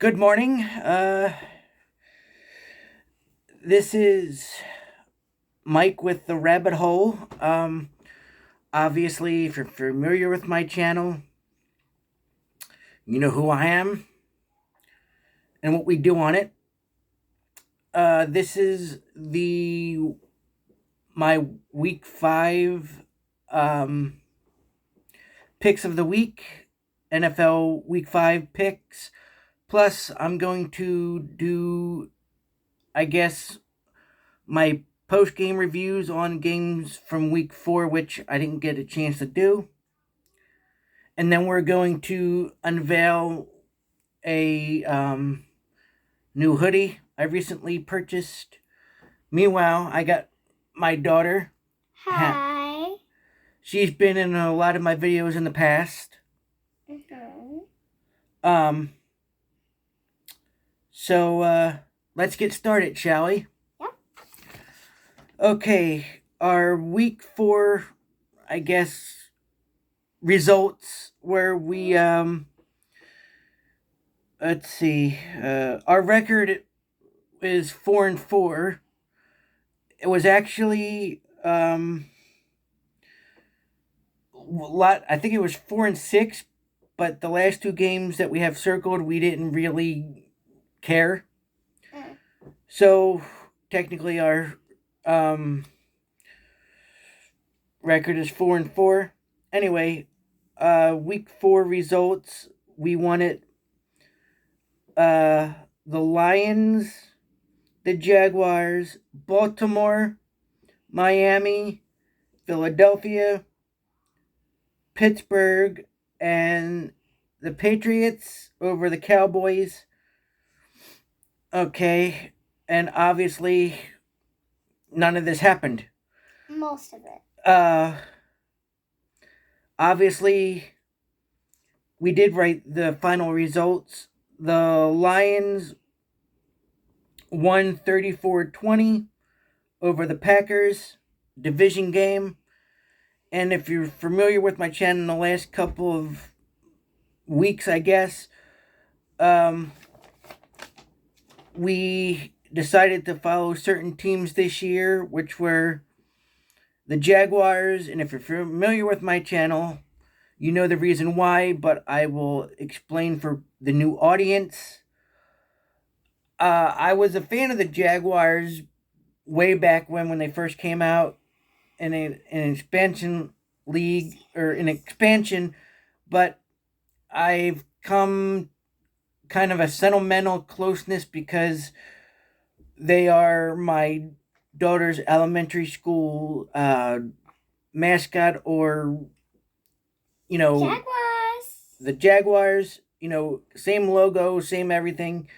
Good morning. This is Mike with the Rabbit Hole. Obviously, if you're familiar with my channel, you know who I am and what we do on it. This is the my week 5 picks of the week, NFL week 5 picks. Plus, I'm going to do, I guess, my post game reviews on games from week 4, which I didn't get a chance to do. And then we're going to unveil a new hoodie I recently purchased. Meanwhile, I got my daughter. Hi. She's been in a lot of my videos in the past. Um, so let's get started, shall we? Yep. Okay, our week 4, I guess, results where we let's see, our record is 4-4. It was actually lot. I think it was 4-6, but the last 2 games that we have circled, we didn't really care. So technically, our record is 4-4. Anyway, week 4 results. We won it. The Lions, the Jaguars, Baltimore, Miami, Philadelphia, Pittsburgh, and the Patriots over the Cowboys. Okay, and obviously none of this happened. Most of it. Obviously we did write the final results. The Lions won 34-20 over the Packers, division game. And if you're familiar with my channel in the last couple of weeks, I guess, we decided to follow certain teams this year, which were the Jaguars. And if you're familiar with my channel, you know the reason why, but I will explain for the new audience. I was a fan of the Jaguars way back when they first came out in an expansion league or an expansion, but I've come kind of a sentimental closeness because they are my daughter's elementary school mascot, or Jaguars. the Jaguars, same logo, same everything.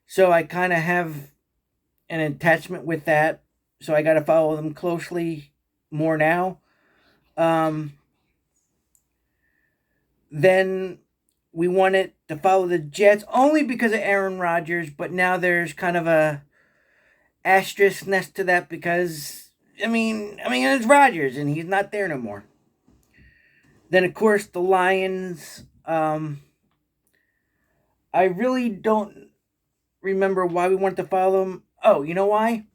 So I kind of have an attachment with that. So I got to follow them closely more now. Then we wanted to follow the Jets only because of Aaron Rodgers, but now there's kind of a asterisk next to that because I mean it's Rodgers and he's not there no more. Then of course the Lions. I really don't remember why we wanted to follow them. Oh, you know why?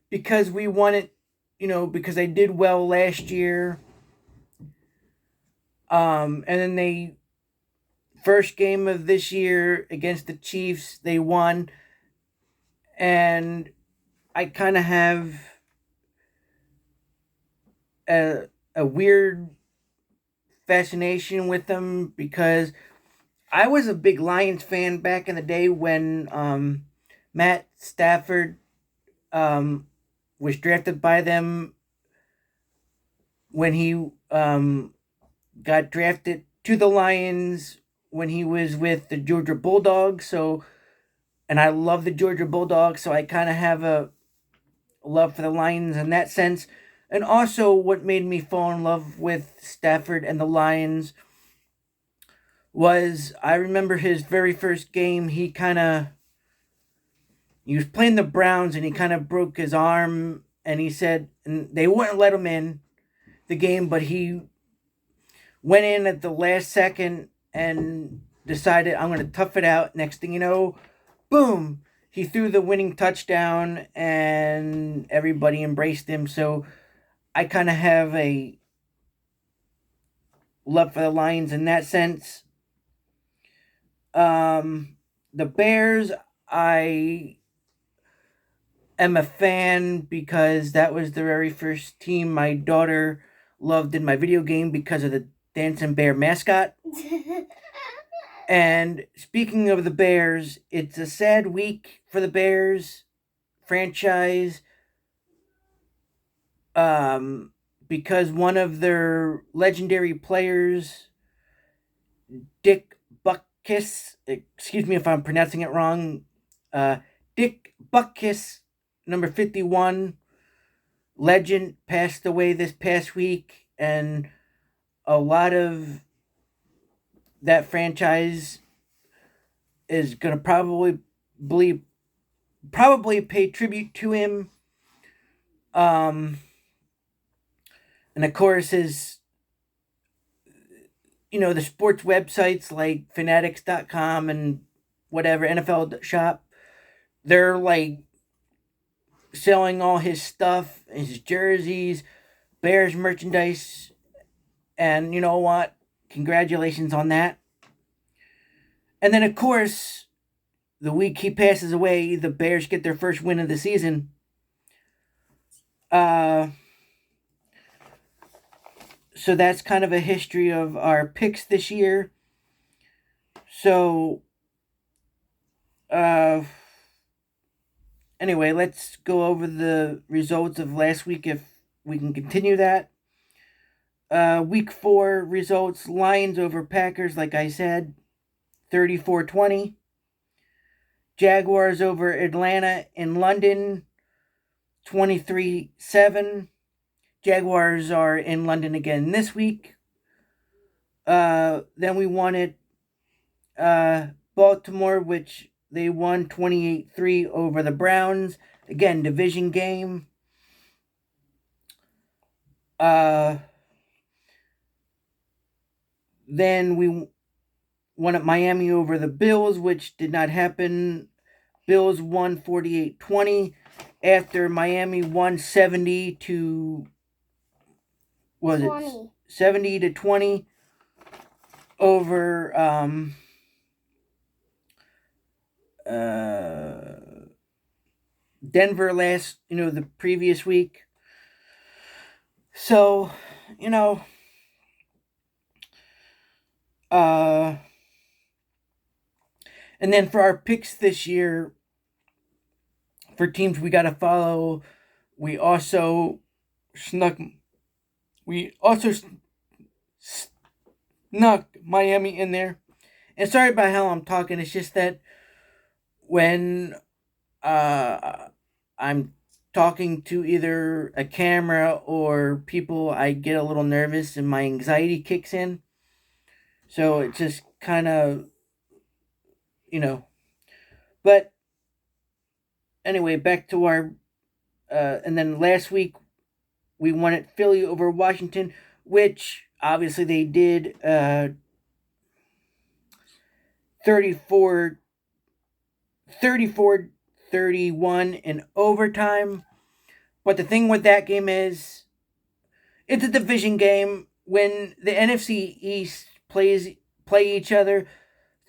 Because we wanted, because they did well last year. And then they first game of this year against the Chiefs, they won. And I kind of have a weird fascination with them because I was a big Lions fan back in the day when Matt Stafford was drafted by them, when he got drafted to the Lions when he was with the Georgia Bulldogs. So, and I love the Georgia Bulldogs, so I kind of have a love for the Lions in that sense. And also, what made me fall in love with Stafford and the Lions was I remember his very first game. He was playing the Browns and he kind of broke his arm, and he said, and they wouldn't let him in the game, but he went in at the last second and decided I'm going to tough it out. Next thing you know, boom, he threw the winning touchdown and everybody embraced him. So I kind of have a love for the Lions in that sense. The Bears, I am a fan because that was the very first team my daughter loved in my video game because of the dancing bear mascot. And speaking of the Bears, it's a sad week for the Bears franchise because one of their legendary players, Dick Buckus, excuse me if I'm pronouncing it wrong, Dick Buckus, number 51, legend, passed away this past week, and a lot of that franchise is going to probably pay tribute to him. And of course, his, the sports websites like fanatics.com and whatever, NFL shop, they're like selling all his stuff, his jerseys, Bears merchandise, and you know what? Congratulations on that. And then, of course, the week he passes away, the Bears get their first win of the season. So that's kind of a history of our picks this year. So, anyway, let's go over the results of last week if we can continue that. Week 4 results, Lions over Packers, like I said, 34-20. Jaguars over Atlanta in London, 23-7. Jaguars are in London again this week. Then we won at Baltimore, which they won 28-3 over the Browns. Again, division game. Then we won at Miami over the Bills, which did not happen. Bills won 48-20 after Miami won 70-20 over Denver the previous week. So, and then for our picks this year, for teams we got to follow, we also snuck Miami in there. And sorry about how I'm talking. It's just that when I'm talking to either a camera or people, I get a little nervous and my anxiety kicks in. So it just kind of, But anyway, back to our... and then last week, we won at Philly over Washington, which obviously they did 34-31 in overtime. But the thing with that game is, it's a division game. When the NFC East play each other,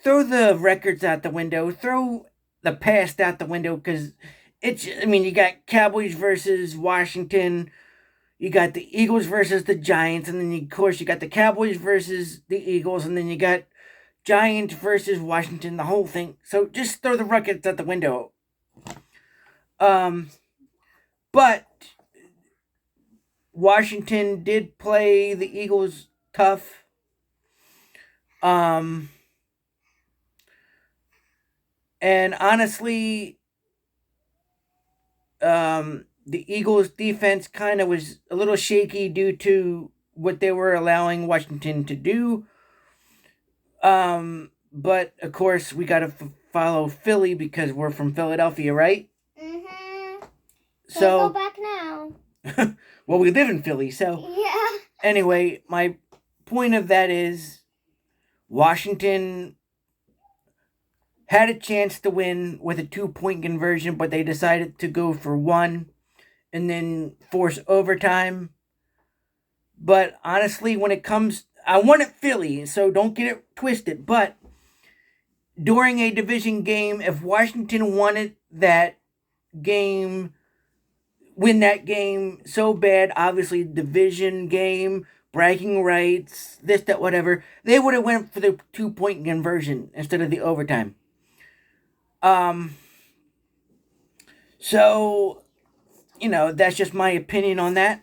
throw the records out the window, throw the past out the window, because you got Cowboys versus Washington, you got the Eagles versus the Giants, and then of course you got the Cowboys versus the Eagles, and then you got Giants versus Washington, the whole thing. So just throw the records out the window. But Washington did play the Eagles tough. And honestly, the Eagles' defense kind of was a little shaky due to what they were allowing Washington to do. But of course, we got to follow Philly because we're from Philadelphia, right? Mm-hmm. So go back now. Well, we live in Philly, so Yeah. Anyway, my point of that is Washington had a chance to win with a 2-point conversion, but they decided to go for one and then force overtime. But honestly, when it comes, I wanted Philly, so don't get it twisted. But during a division game, if Washington wanted that game, win that game so bad, obviously division game, bragging rights, this, that, whatever, they would have went for the 2-point conversion instead of the overtime. So, that's just my opinion on that.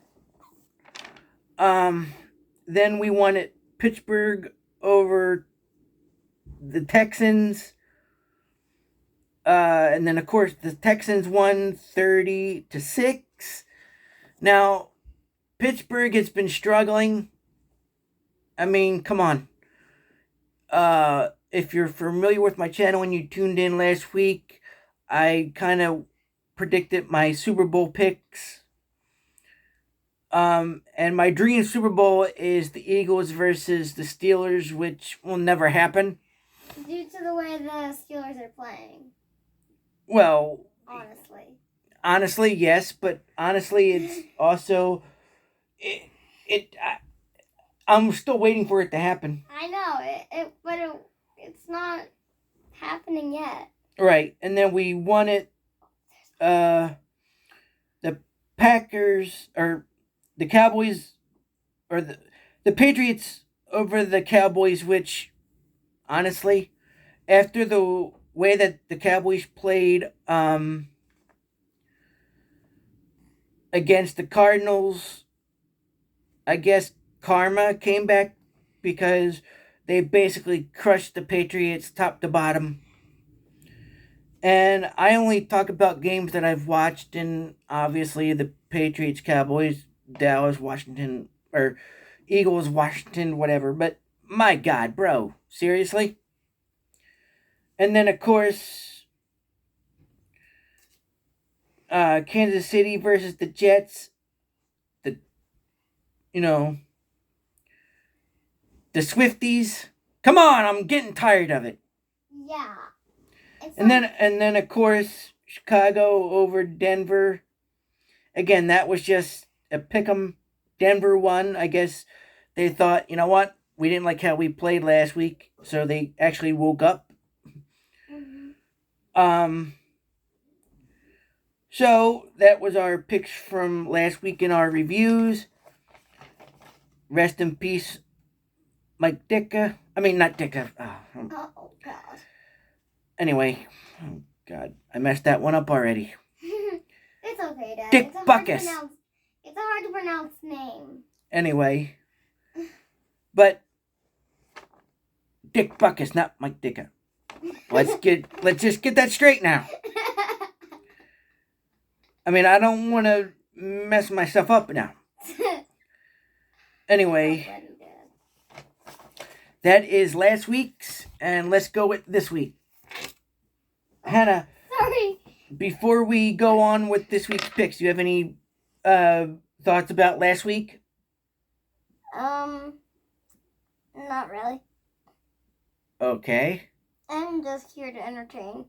Then we wanted Pittsburgh over the Texans. And then, of course, the Texans won 30-6. Now, Pittsburgh has been struggling. I mean, come on. If you're familiar with my channel and you tuned in last week, I kind of predicted my Super Bowl picks. And my dream Super Bowl is the Eagles versus the Steelers, which will never happen. Due to the way the Steelers are playing. Well, honestly, yes, but honestly, it's also I'm still waiting for it to happen. I know but it's not happening yet. Right, and then we wanted the Packers or the Cowboys or the Patriots over the Cowboys, which honestly, after the way that the Cowboys played against the Cardinals, I guess karma came back because they basically crushed the Patriots top to bottom. And I only talk about games that I've watched, and obviously the Patriots, Cowboys, Dallas, Washington, or Eagles, Washington, whatever. But my God, bro, seriously? And then, of course, Kansas City versus the Jets. The Swifties. Come on, I'm getting tired of it. Yeah. And then of course Chicago over Denver. Again, that was just a pick'em. Denver won. I guess they thought, you know what? We didn't like how we played last week, so they actually woke up. Mm-hmm. So that was our picks from last week in our reviews. Rest in peace, Mike Ditka. I mean, not Ditka. Oh, God. Anyway, oh, God. I messed that one up already. It's okay, Dad. Dick Buckus. It's a hard to pronounce name. Anyway. But Dick Buckus, not Mike Ditka. Let's just get that straight now. I mean, I don't want to mess myself up now. Anyway, that is last week's, and let's go with this week. Hannah, sorry. Before we go on with this week's picks, do you have any thoughts about last week? Not really. Okay. I'm just here to entertain.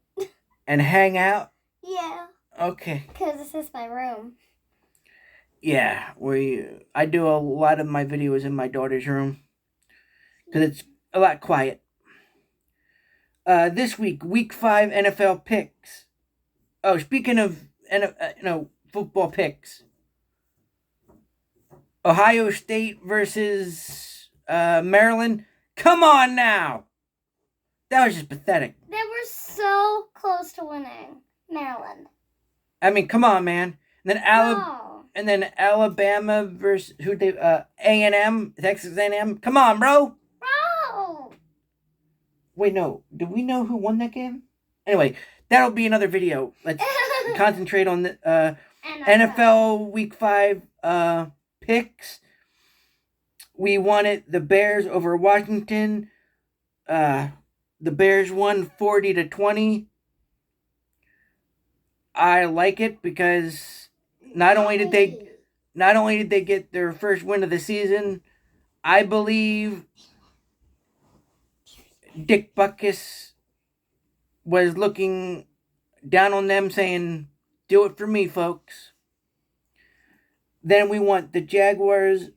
And hang out? Yeah. Okay. Because this is my room. Yeah, I do a lot of my videos in my daughter's room because it's a lot quiet. This week, Week 5 NFL picks. Oh, speaking of football picks, Ohio State versus Maryland. Come on now, that was just pathetic. They were so close to winning, Maryland. I mean, come on, man. And then Alabama versus A&M, Texas A&M. Come on, bro. Bro. Wait, no. Do we know who won that game? Anyway, that'll be another video. Let's concentrate on the NFL Week 5 picks. We wanted the Bears over Washington. The Bears won 40-20. I like it because not only did they get their first win of the season, I believe Dick Buckus was looking down on them saying, do it for me, folks. Then we want the Jaguars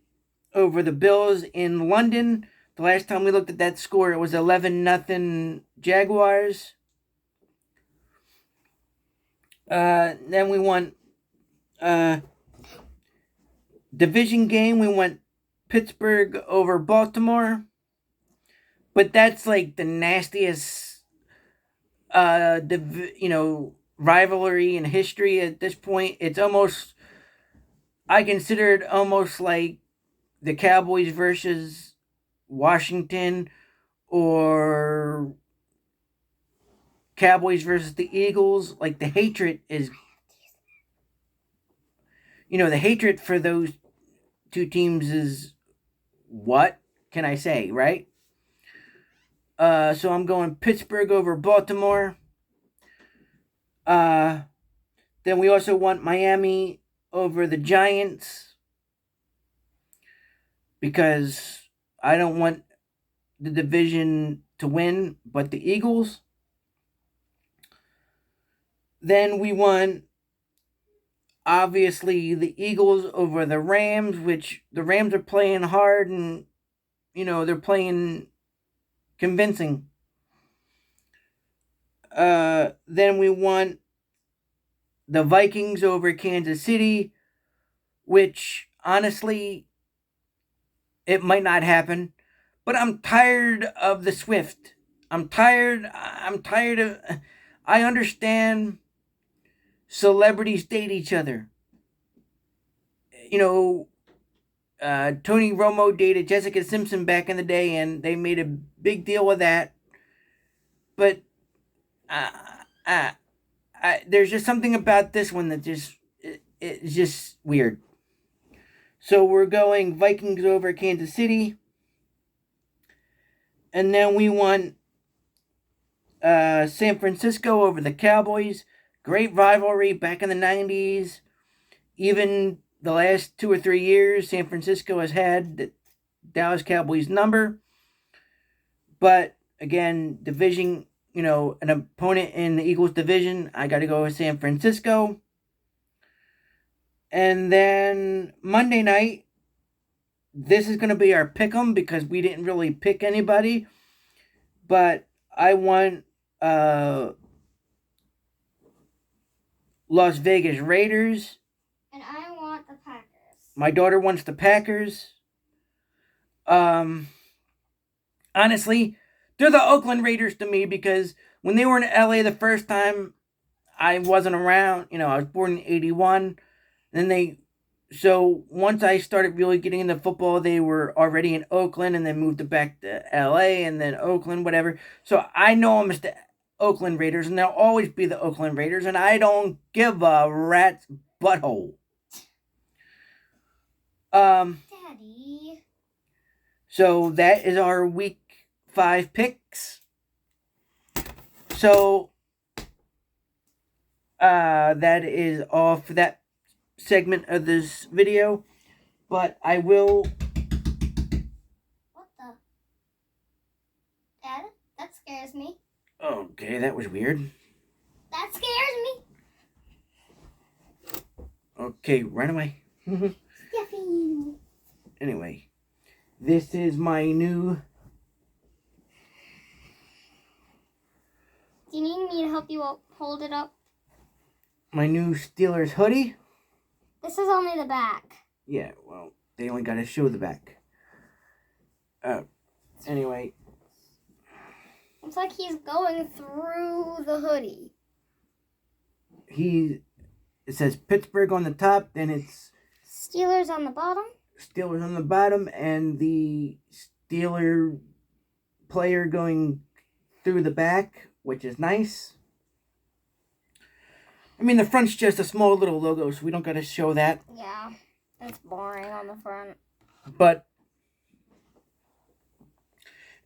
over the Bills in London. The last time we looked at that score, it was 11-0 Jaguars. Then we want division game. We want Pittsburgh over Baltimore. But that's like the nastiest, rivalry in history at this point. It's almost, I consider it almost like the Cowboys versus Washington, or Cowboys versus the Eagles. Like the hatred is, the hatred for those two teams is, what can I say, right? So I'm going Pittsburgh over Baltimore. Then we also want Miami over the Giants, because I don't want the division to win, but the Eagles. Then we want, obviously, the Eagles over the Rams, which the Rams are playing hard and, they're playing convincing. Then we want the Vikings over Kansas City, which honestly, it might not happen. But I'm tired of the Swift. I'm tired of. I understand celebrities date each other. Tony Romo dated Jessica Simpson back in the day, and they made a big deal of that. But there's just something about this one that it's just weird. So we're going Vikings over Kansas City. And then we want San Francisco over the Cowboys. Great rivalry back in the 90s. Even the last 2 or 3 years, San Francisco has had the Dallas Cowboys number. But again, division, an opponent in the Eagles division, I got to go with San Francisco. And then Monday night, this is going to be our pick 'em, because we didn't really pick anybody. But I want Las Vegas Raiders. And I want the Packers. My daughter wants the Packers. Honestly, they're the Oakland Raiders to me, because when they were in LA the first time, I wasn't around. I was born in 81. So once I started really getting into football, they were already in Oakland, and then moved back to LA, and then Oakland, whatever. So I know them as the Oakland Raiders, and they'll always be the Oakland Raiders, and I don't give a rat's butthole. Daddy. So that is our week 5 picks. So that is all for that segment of this video. But I will. What the? Dad, that scares me. Okay, that was weird. That scares me. Okay, run away. Yuffie. Anyway, this is my new. Do you need me to help you hold it up? My new Steelers hoodie. This is only the back. Yeah, well, they only got to show the back. Anyway. It's like he's going through the hoodie. It says Pittsburgh on the top, then it's Steelers on the bottom. Steelers on the bottom, and the Steeler player going through the back, which is nice. I mean, the front's just a small little logo, so we don't got to show that. Yeah, it's boring on the front. But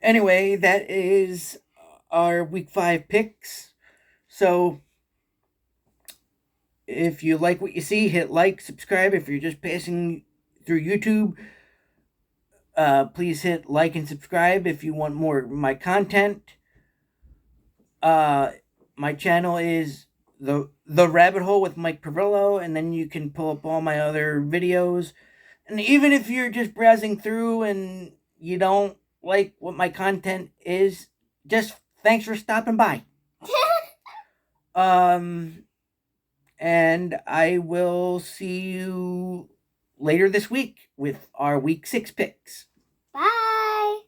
anyway, that is our week 5 picks. So if you like what you see, hit like, subscribe. If you're just passing through YouTube, please hit like and subscribe if you want more of my content. my channel is the Rabbit Hole with Mike Perillo, and then you can pull up all my other videos. And even if you're just browsing through and you don't like what my content is, just thanks for stopping by. Um, and I will see you later this week with our week 6 picks. Bye.